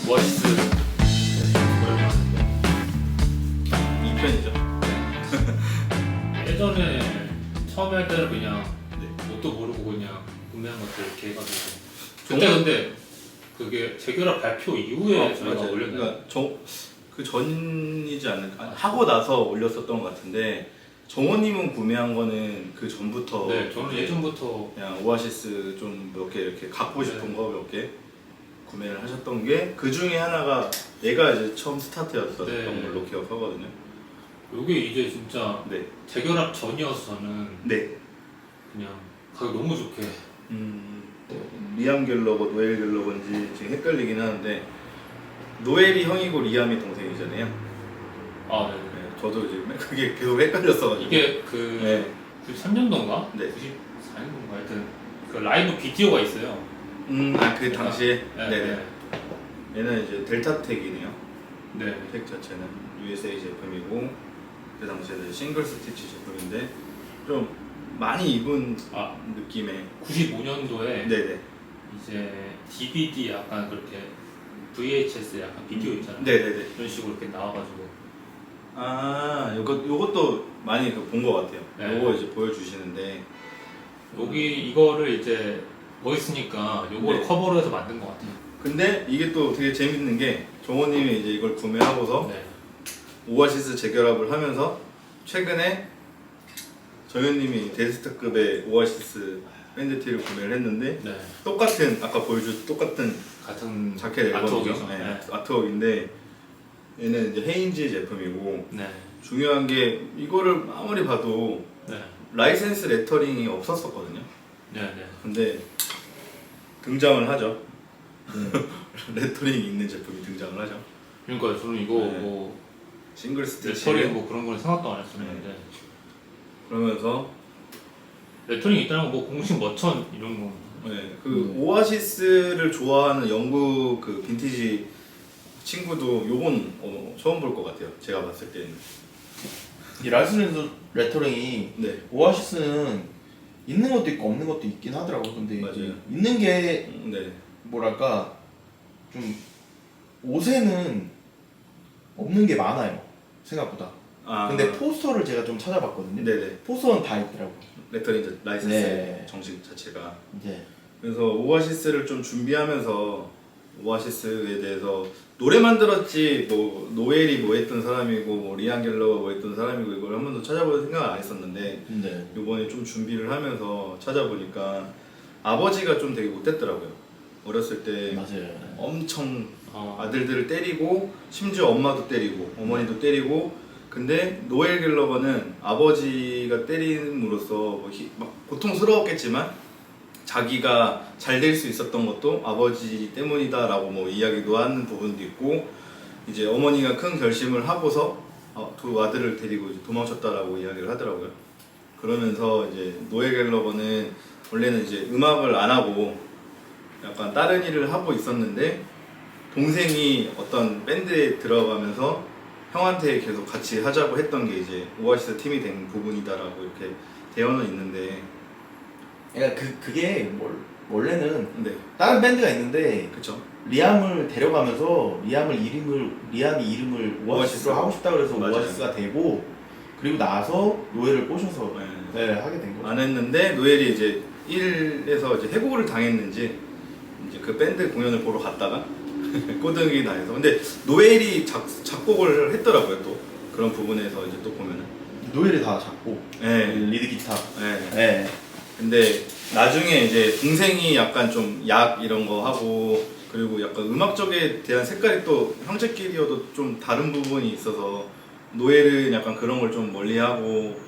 오아시스 오랜만인데 2편이죠. 예전에 처음에 할 때는 그냥 네. 뭣도 모르고 그냥 구매한 것들 이렇게 해가지고 그때 근데 그게 재결합 발표 이후에 저희가 맞아요. 올렸나요? 그러니까 그 전이지 않을까? 하고 나서 올렸었던 것 같은데 정원님은 구매한 거는 그 전부터 네, 저는 예전부터 그냥 오아시스 좀 몇 개 이렇게 갖고 싶은 거 몇 개 구매를 하셨던 게 그 중에 하나가 얘가 이제 처음 스타트였었던 네. 걸로 기억하거든요. 이게 이제 진짜 네. 재결합 전이어서는 네. 그냥 가격 너무 좋게 리암 갤러거, 노엘 갤러거인지 지금 헷갈리긴 하는데 노엘이 형이고 리암이 동생이잖아요. 아 네. 네, 저도 이제 그게 계속 헷갈렸어가지고 이게 그 네. 93년도인가? 네. 94년도인가 하여튼 그 라이브 비디오가 있어요. 그 당시에 네. 네네. 얘는 이제 델타텍이네요. 네. 텍 자체는 USA 제품이고 그 당시에 싱글 스티치 제품인데 좀 많이 입은 느낌의 95년도에 네네. 이제 DVD 약간 그렇게 VHS 약간 비디오 있잖아요. 네네네. 이런 식으로 이렇게 나와가지고 요것도 많이 본 것 같아요. 네. 요거 이제 보여주시는데 여기 이거를 이제 멋있으니까 요거를 네. 커버로 해서 만든 것 같아요. 근데 이게 또 되게 재밌는 게 정호님이 이제 이걸 구매하고서 네. 오아시스 재결합을 하면서 최근에 정현님이 데스타급의 오아시스 밴드티를 구매를 했는데 네. 똑같은 아까 보여준 똑같은 같은 자켓 앨범이죠. 아트웍이죠. 네. 아트웍인데 얘는 이제 헤인즈 제품이고 네. 중요한 게 이거를 아무리 봐도 네. 라이센스 레터링이 없었었거든요. 네. 네. 근데 등장을 하죠. 레터링이 있는 제품이 등장을 하죠. 그러니까 저는 이거 네. 뭐 싱글 스티치 레터링 뭐 그런 건 생각도 안 했었는데 그러면서 레터링 있다는 건 뭐 공식 머천 이런 거. 네, 그 오아시스를 좋아하는 영국 그 빈티지 친구도 요건 처음 볼 것 같아요. 제가 봤을 때는. 이 라이센스 레터링이 네. 오아시스는 있는 것도 있고 없는 것도 있긴 하더라고. 근데 맞아요. 있는 게 네. 뭐랄까 좀 옷에는 없는 게 많아요. 생각보다. 근데 포스터를 제가 좀 찾아봤거든요. 네네. 포스터는 다 있더라고. 레터링 라이센스 네. 정식 자체가. 이제 그래서 오아시스를 좀 준비하면서 오아시스에 대해서 노래만 들었지 뭐 노엘이 뭐 했던 사람이고 뭐 리안 갤러가 뭐 했던 사람이고 이걸 한 번도 찾아볼 생각을 안 했었는데 네. 이번에 좀 준비를 하면서 찾아보니까 아버지가 좀 되게 못됐더라고요. 어렸을 때 맞아요. 엄청 아들들을 때리고 심지어 엄마도 때리고 어머니도 때리고 근데 노엘 갤러거는 아버지가 때림으로써 뭐 막 고통스러웠겠지만 자기가 잘 될 수 있었던 것도 아버지 때문이다라고 뭐 이야기도 하는 부분도 있고 이제 어머니가 큰 결심을 하고서 두 아들을 데리고 이제 도망쳤다라고 이야기를 하더라고요. 그러면서 이제 노엘 갤러거는 원래는 이제 음악을 안 하고 약간 다른 일을 하고 있었는데 동생이 어떤 밴드에 들어가면서 형한테 계속 같이 하자고 했던 게 이제 오아시스 팀이 된 부분이다라고 이렇게 되어는 있는데 그러니까 그게 원래는 네 다른 밴드가 있는데 그쵸 리암을 데려가면서 리암이 이름을 오아시스로 하고 싶다 그래서 맞아요. 오아시스가 되고 그리고 나서 노엘을 꼬셔서 네. 하게 된 거죠. 안 했는데 노엘이 이제 1에서 이제 해고를 당했는지 이제 그 밴드 공연을 보러 갔다가 꼬등이 나해서 근데 노엘이 작곡을 했더라고요. 또 그런 부분에서 이제 또 보면은 노엘이 다 작고 네. 리드 기타. 네. 네. 근데 나중에 이제 동생이 약간 좀 약 이런 거 하고 그리고 약간 음악 쪽에 대한 색깔이 또 형제끼리여도 좀 다른 부분이 있어서 노엘은 약간 그런 걸 좀 멀리하고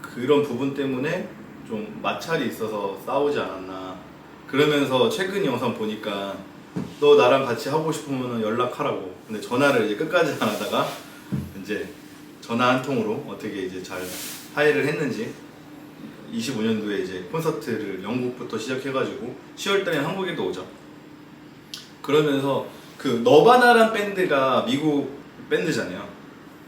그런 부분 때문에 좀 마찰이 있어서 싸우지 않았나. 그러면서 최근 영상 보니까 너 나랑 같이 하고 싶으면 연락하라고. 근데 전화를 이제 끝까지 안 하다가 이제 전화 한 통으로 어떻게 이제 잘 화해를 했는지 25년도에 이제 콘서트를 영국부터 시작해가지고 10월달에 한국에도 오죠. 그러면서 그 너바나란 밴드가 미국 밴드잖아요.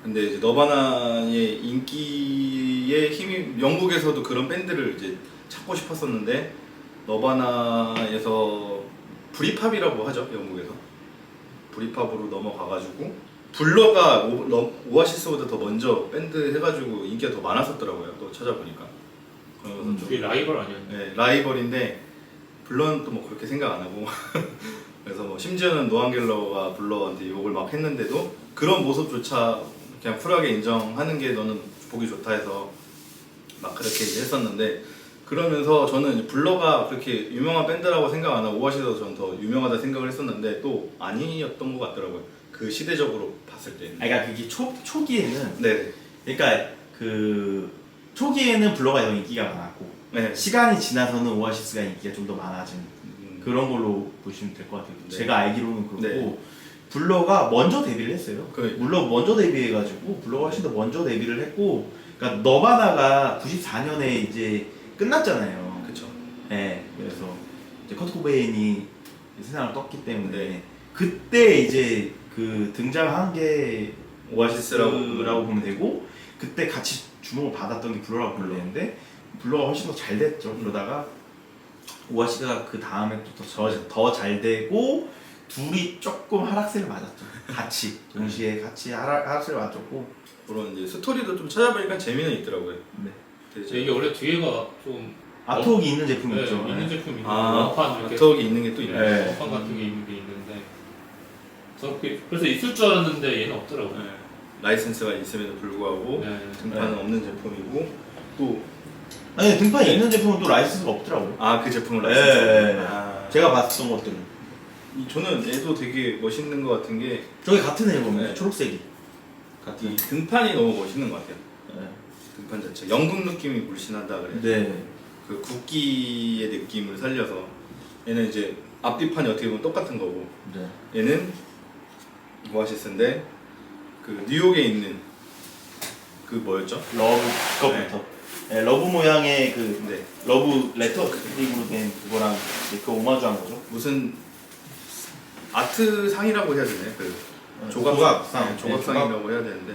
근데 이제 너바나의 인기의 힘이 영국에서도 그런 밴드를 이제 찾고 싶었었는데 너바나에서 브리팝이라고 하죠 영국에서. 브리팝으로 넘어가가지고 블러가 오아시스보다 더 먼저 밴드 해가지고 인기가 더 많았었더라고요. 또 찾아보니까. 그래서 좀 그게 라이벌 아니었나? 네, 라이벌인데 블러는 또 뭐 그렇게 생각 안 하고 그래서 뭐 심지어는 노안 갤러가 블러한테 욕을 막 했는데도 그런 모습조차 그냥 쿨하게 인정하는 게 너는 보기 좋다 해서 막 그렇게 이제 했었는데, 그러면서 저는 이제 블러가 그렇게 유명한 밴드라고 생각 안 하고 오아시스가 저는 더 유명하다 생각을 했었는데 또 아니었던 것 같더라고요. 그 시대적으로 봤을 때는. 그러니까 그게 초기에는 네, 그러니까 그 초기에는 블러가 더 인기가 많았고 네. 시간이 지나서는 오아시스가 인기가 좀 더 많아진 그런 걸로 보시면 될 것 같아요. 네. 제가 알기로는 그렇고 네. 블러가 먼저 데뷔를 했어요. 물론 먼저 데뷔해가지고 블러가 훨씬 더 먼저 데뷔를 했고, 그러니까 너바나가 94년에 이제 끝났잖아요. 그쵸. 네, 그래서 이제 커트 코베인이 세상을 떴기 때문에 네. 그때 이제 그 등장한 게 오아시스라고 오아시스라고 보면 되고, 그때 같이 주목을 받았던 게 블러라고 보면 되는데 블러가 훨씬 더 잘 됐죠. 그러다가 오아시스가 그 다음에 또 더 잘 되고 둘이 조금 하락세를 맞았죠. 같이 동시에 같이 하락세를 맞았고. 그런 이제 스토리도 좀 찾아보니까 재미는 있더라고요. 네. 되게 이게 원래 뒤에가 좀 아트웍이 있는 제품이 네, 있죠. 있는 제품이 있는데 아, 원판 이렇게 아트웍이 있는 게 또 있네. 네. 원판 같은 게 있는 게 있는데 그래서 있을 줄 알았는데 얘는 없더라고요. 네. 라이센스가 있음에도 불구하고 네. 등판은 네. 없는 제품이고 또 아니 등판이 네. 있는 제품은 또 라이센스가 없더라고요. 아 그 제품을 네. 라이센스. 아, 제가 봤었던 것들은 저는 얘도 되게 멋있는 것 같은 게 이 저게 같은 앨범이에요. 네. 초록색이 같은. 등판이 너무 멋있는 것 같아요. 네. 등판 자체 영국 느낌이 물씬하다 그래요. 네. 그 국기의 느낌을 살려서 얘는 이제 앞뒤판이 어떻게 보면 똑같은 거고 네. 얘는 오아시스인데 그 뉴욕에 있는 그 뭐였죠? 러브 그거부터. 네. 러브 모양의 그 네. 러브 레터 그릭으로 된 그거랑 그 오마주한 거죠. 무슨 아트상이라고 해야 되네. 그 조각상. 네, 조각상이라고 해야 되는데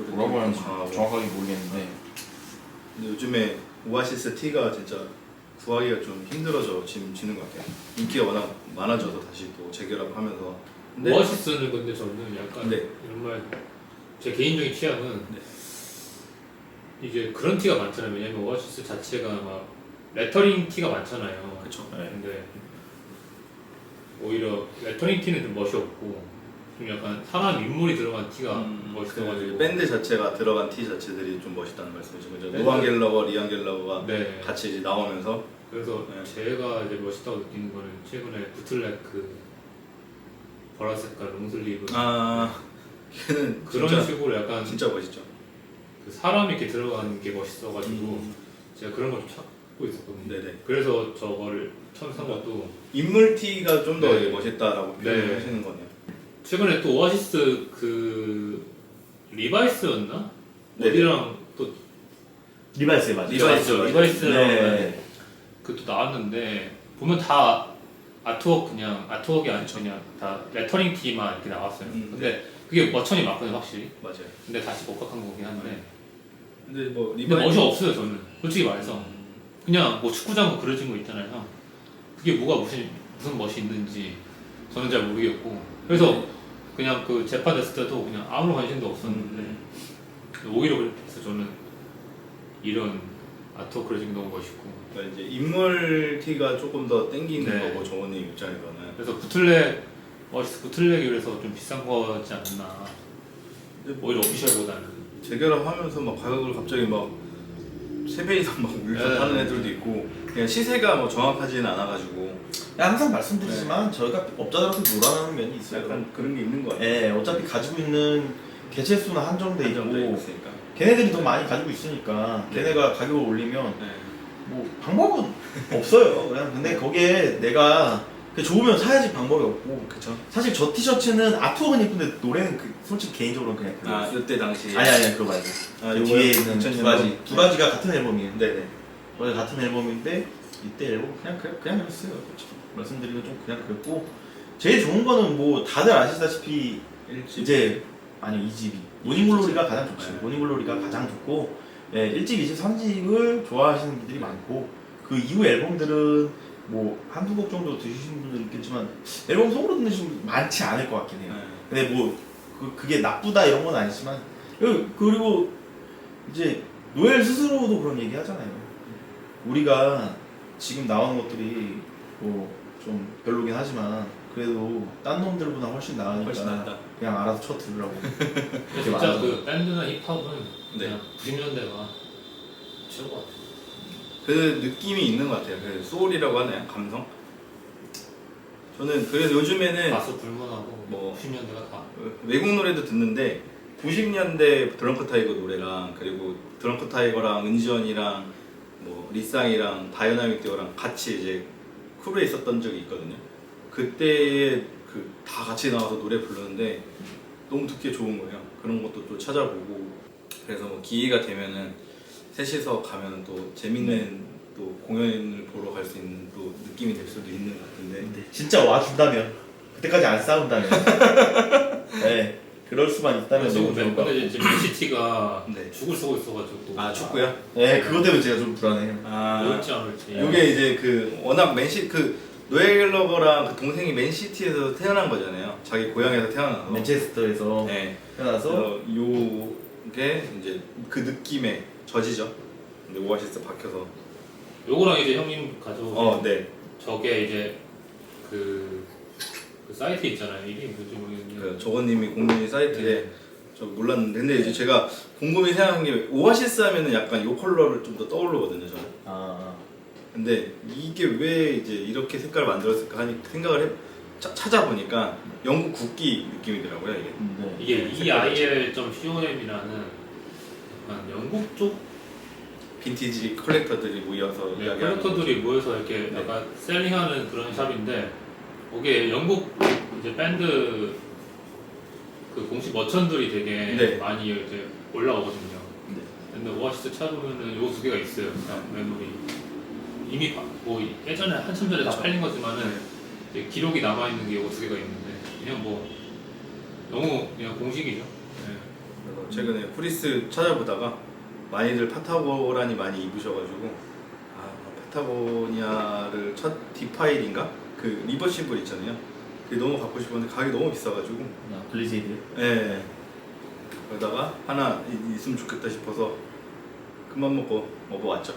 뭐라고 하는지 아, 정확하게 모르겠는데. 근데 요즘에 오아시스 티가 진짜 구하기가 좀 힘들어지는 것 같아요. 인기가 워낙 많아져서 다시 또 재결합하면서. 근데 오아시스는 근데 저는 약간 네. 이런 말, 제 개인적인 취향은 네. 이게 그런 티가 많잖아요. 왜냐면 오아시스 자체가 막 레터링 티가 많잖아요. 그쵸. 네. 근데 오히려 레터링 티는 좀 멋이 없고 좀 약간 사람 인물이 들어간 티가 멋있어가지고 그 밴드 자체가 들어간 티 자체들이 좀 멋있다는 말씀이죠. 그죠? 네. 노안 갤러거, 리안 갤러거가 네. 같이 이제 나오면서 그래서 네. 제가 이제 멋있다고 느끼는 거는 최근에 부틀렉 그 보라색깔 롱슬리브 걔는 그런 진짜, 식으로 약간 진짜 멋있죠. 그 사람이 이렇게 들어가는 게 멋있어가지고 제가 그런 걸 좀 찾고 있었거든요. 네네. 그래서 저거를 처음 산 것도 인물 티가 좀 더 네. 멋있다라고 표현을 네. 하시는 거네요. 최근에 또 오아시스 그 리바이스였나? 네. 어디랑 또 리바이스 맞죠? 리바이스라고 네. 그것도 나왔는데 보면 다 아트웍이 아니고 그냥 다 레터링 티만 이렇게 나왔어요. 근데 그게 머천이 맞거든요, 확실히. 맞아요. 근데 다시 복각한 거긴 한데. 근데 뭐 근데 멋이 없어요, 저는. 솔직히 말해서. 그냥 뭐 축구장 그려진 거 있잖아요. 그게 뭐가 무슨 멋이 있는지 저는 잘 모르겠고. 그래서 그냥 그 재판됐을 때도 그냥 아무런 관심도 없었는데 오히려 그래서 저는 이런 아트웍 그려진 게 너무 멋있고. 그러니까 이제 인물 티가 조금 더 땡기는 네. 거고 정원님 입장에서는. 그래서 부틀렉이 그래서 좀 비싼 거지 않나. 오히려 오피셜보다는. 재결합하면서 막 가격을 갑자기 막 3배 이상 막 올려서 네. 파는 애들도 있고 그냥 시세가 뭐 정확하지는 않아가지고 항상 말씀드리지만 저희가 업자들한테 놀아나는 면이 있어요. 약간 그런 게 있는 거 같아요. 예, 어차피 가지고 있는 개체수는 한정돼 있고 있으니까. 걔네들이 더 많이 가지고 있으니까 네. 걔네가 가격을 올리면 네. 뭐 방법은 없어요. 그냥 근데 거기에 내가 좋으면 사야지 방법이 없고. 그쵸. 사실 저 티셔츠는 아트웍은 이쁜데 노래는 솔직히 개인적으로는 그냥 그거. 이때 당시. 아니 그거 말고. 아, 그 요거요? 뒤에 있는 2000 두 가지 년. 두 가지가 같은 앨범이에요. 네네. 원래 같은 앨범인데 이때 앨범 그냥 그랬어요. 말씀드리면 좀 그냥 그랬고, 제일 좋은 거는 뭐 다들 아시다시피 이제 아니 2집이 모닝글로리가 가장 좋지. 네. 모닝글로리가 가장 좋고, 예, 1집, 2집, 3집을 좋아하시는 분들이 많고 그 이후 앨범들은 뭐 한두 곡 정도 들으시는 분들 있겠지만 앨범 속으로 듣는 분들 많지 않을 것 같긴 해요. 근데 뭐 그게 나쁘다 이런 건 아니지만 그리고 이제 노엘 스스로도 그런 얘기 하잖아요. 우리가 지금 나오는 것들이 뭐 좀 별로긴 하지만 그래도 딴 놈들보다 훨씬 나으니까 훨씬 낫다. 그냥 알아서 쳐 들으라고. 진짜 그 밴드나 힙합은 네. 그냥 90년대가 최고 같아요. 그 느낌이 있는 것 같아요. 그 소울이라고 하나요? 감성? 저는 그래서 요즘에는 가수 불문하고 뭐 90년대가 다 외국 노래도 듣는데 90년대 드렁크 타이거 노래랑 그리고 드렁크 타이거랑 은지원이랑 뭐 리쌍이랑 다이나믹 듀오랑 같이 이제 크루에 있었던 적이 있거든요. 그때 그 다 같이 나와서 노래 부르는데 너무 듣기 좋은 거예요. 그런 것도 또 찾아보고 그래서 뭐 기회가 되면은 셋이서 가면은 또 재밌는 또 공연을 보러 갈 수 있는 또 느낌이 될 수도 있는 것 같은데 진짜 와준다면 그때까지 안 싸운다면 네 그럴 수만 있다면 지금 너무 좋을 것 멤버들 같고. 이제 맨시티가 네. 죽을 쓰고 있어가지고 아 축구요? 네 그것 때문에 제가 좀 불안해요. 올지 안 올지. 요게 이제 그 워낙 노엘 갤러거랑 그 동생이 맨시티에서 태어난 거잖아요. 자기 고향에서 태어나서. 맨체스터에서 네. 태어나서 그래서 요게 이제 그 느낌의 저지죠. 근데 오아시스 박혀서. 요거랑 이제 형님 가져오신 네. 저게 이제 그 사이트 있잖아요. 이게 뭐지 모르겠는데. 그 조건님이 공유인 사이트에 네. 저 몰랐는데 근데 이제 제가 곰곰이 생각한 게 오아시스 하면은 약간 요 컬러를 좀 더 떠오르거든요. 저는. 근데 이게 왜 이제 이렇게 색깔을 만들었을까 하니 생각을 찾아보니까 영국 국기 느낌이더라고요 이게. 네. 이게 EIL.com이라는 약간 영국 쪽 빈티지 컬렉터들이 모여서 이야기하는 컬렉터들이 모여서 이렇게 네. 약간 셀링하는 그런 샵인데 거기에 영국 이제 밴드 그 공식 머천들이 되게 네. 많이 이제 올라오거든요. 네. 근데 오아시스 찾아보면은 요 두 개가 있어요. 그냥 메모리 이미 뭐 예전에 한참 전에 다 팔린 거지만은 이제 기록이 남아 있는 게 요 두 개가 있는데 그냥 뭐 너무 그냥 공식이죠. 네. 그래서 최근에 프리스 찾아보다가 많이들 파타고란이 많이 입으셔가지고 파타고니아를 첫 디파일인가 그 리버시블 있잖아요. 그게 너무 갖고 싶었는데 가격이 너무 비싸가지고 글리세이드. 예. 그러다가 하나 있으면 좋겠다 싶어서 큰맘 먹고 먹어왔죠.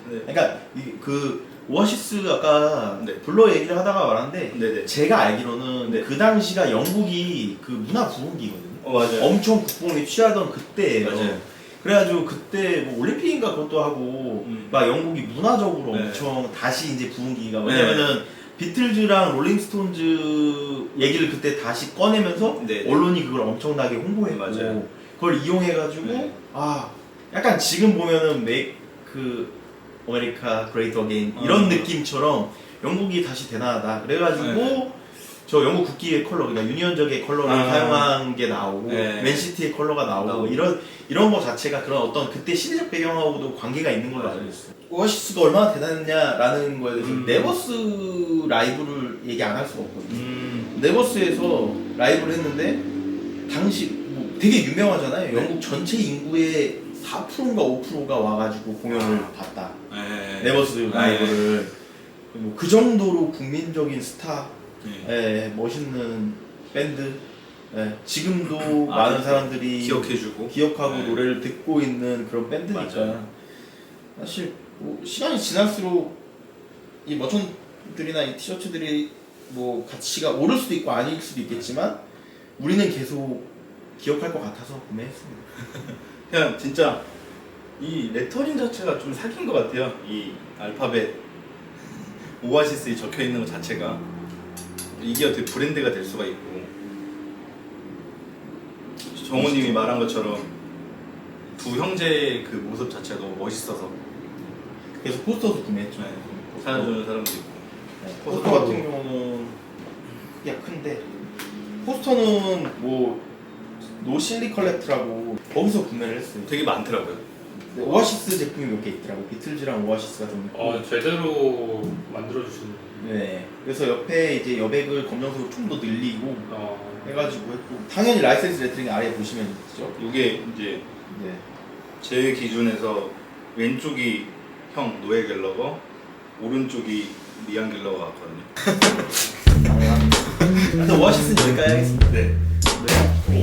네. 그러니까 그 오아시스 아까 네. 블러 얘기를 하다가 말았는데 네네. 제가 알기로는 네. 그 당시가 영국이 그 문화 부흥기거든요. 맞아요. 엄청 국뽕이 취하던 그때예요. 맞아요. 그래가지고 그때 뭐 올림픽인가 그것도 하고 막 영국이 문화적으로 네. 엄청 다시 이제 부흥기가 왜냐면은 비틀즈랑 롤링스톤즈 얘기를 그때 다시 꺼내면서 네. 언론이 그걸 엄청나게 홍보했고 맞아요. 그걸 이용해가지고 네. 약간 지금 보면은 그 아메리카 그레이트 어게인 이런 느낌처럼 영국이 다시 대단하다 그래가지고 네. 저 영국 국기의 컬러 그러니까 유니언적의 컬러를 사용한 게 나오고 네. 맨시티의 컬러가 나오고 이런 거 자체가 그런 어떤 그때 시대적 배경하고도 관계가 있는 걸로 알고 있어요. 오아시스가 얼마나 대단했냐라는 거에 대해서 네버스 라이브를 얘기 안 할 수가 없거든요. 네버스에서 라이브를 했는데 당시 뭐 되게 유명하잖아요. 영국 전체 인구의 4%인가 5%가 와가지고 공연을 봤다. 네버스 라이브를 뭐 그 정도로 국민적인 스타, 멋있는 밴드. 지금도 많은 사람들이 기억하고 노래를 듣고 있는 그런 밴드니까 맞아요. 사실 뭐 시간이 지날수록 이 머천들이나 이 티셔츠들이 뭐 가치가 오를 수도 있고 아닐 수도 있겠지만 우리는 계속 기억할 것 같아서 구매했습니다. 그냥 진짜 이 레터링 자체가 좀 사기인 것 같아요. 이 알파벳 오아시스에 적혀 있는 것 자체가 이게 어떻게 브랜드가 될 수가 있고 정우님이 말한 것처럼 두 형제의 그 모습 자체가 너무 멋있어서 그래서 포스터도 구매했죠. 사연주는 사람도 있고 포스터 같은 경우는 크기가 큰데 포스터는 뭐 노실리 컬렉트라고 거기서 구매를 했어요. 되게 많더라고요. 오아시스 제품이 몇 개 있더라고. 비틀즈랑 오아시스가 좀 있고. 제대로 만들어주시는. 네. 그래서 옆에 이제 여백을 검정색으로 좀 더 늘리고 해가지고 했고 당연히 라이센스 레터링 아래 보시면 있죠. 이게 이제 제 기준에서 왼쪽이 형 노엘 갤러거, 오른쪽이 리안 갤러가 같거든요. 일단 오아시스는 여기까지 하겠습니다. 네. 네.